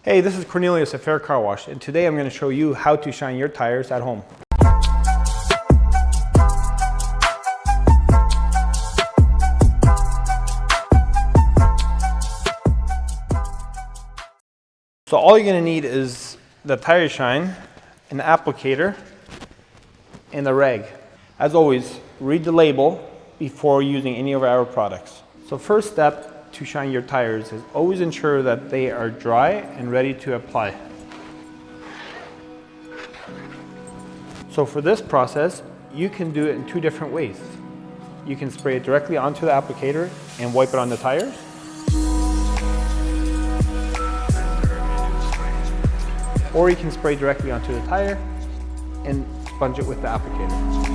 Hey, this is Cornelius at Fair Car Wash, and today I'm going to show you how to shine your tires at home. So all you're going to need is the tire shine, an applicator, and a rag. As always, read the label before using any of our products. So first step to shine your tires is always ensure that they are dry and ready to apply. So for this process, you can do it in two different ways. You can spray it directly onto the applicator and wipe it on the tires. Or you can spray directly onto the tire and sponge it with the applicator.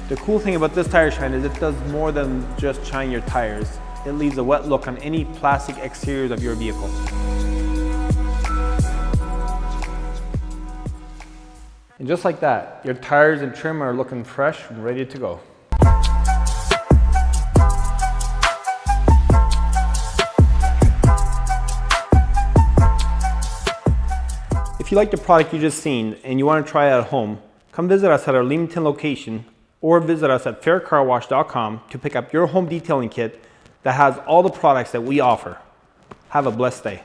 The cool thing about this tire shine is it does more than just shine your tires. It leaves a wet look on any plastic exteriors of your vehicle. And just like that, your tires and trim are looking fresh and ready to go. If you like the product you just seen and you want to try it at home, come visit us at our Leamington location or visit us at faircarwash.com to pick up your home detailing kit that has all the products that we offer. Have a blessed day.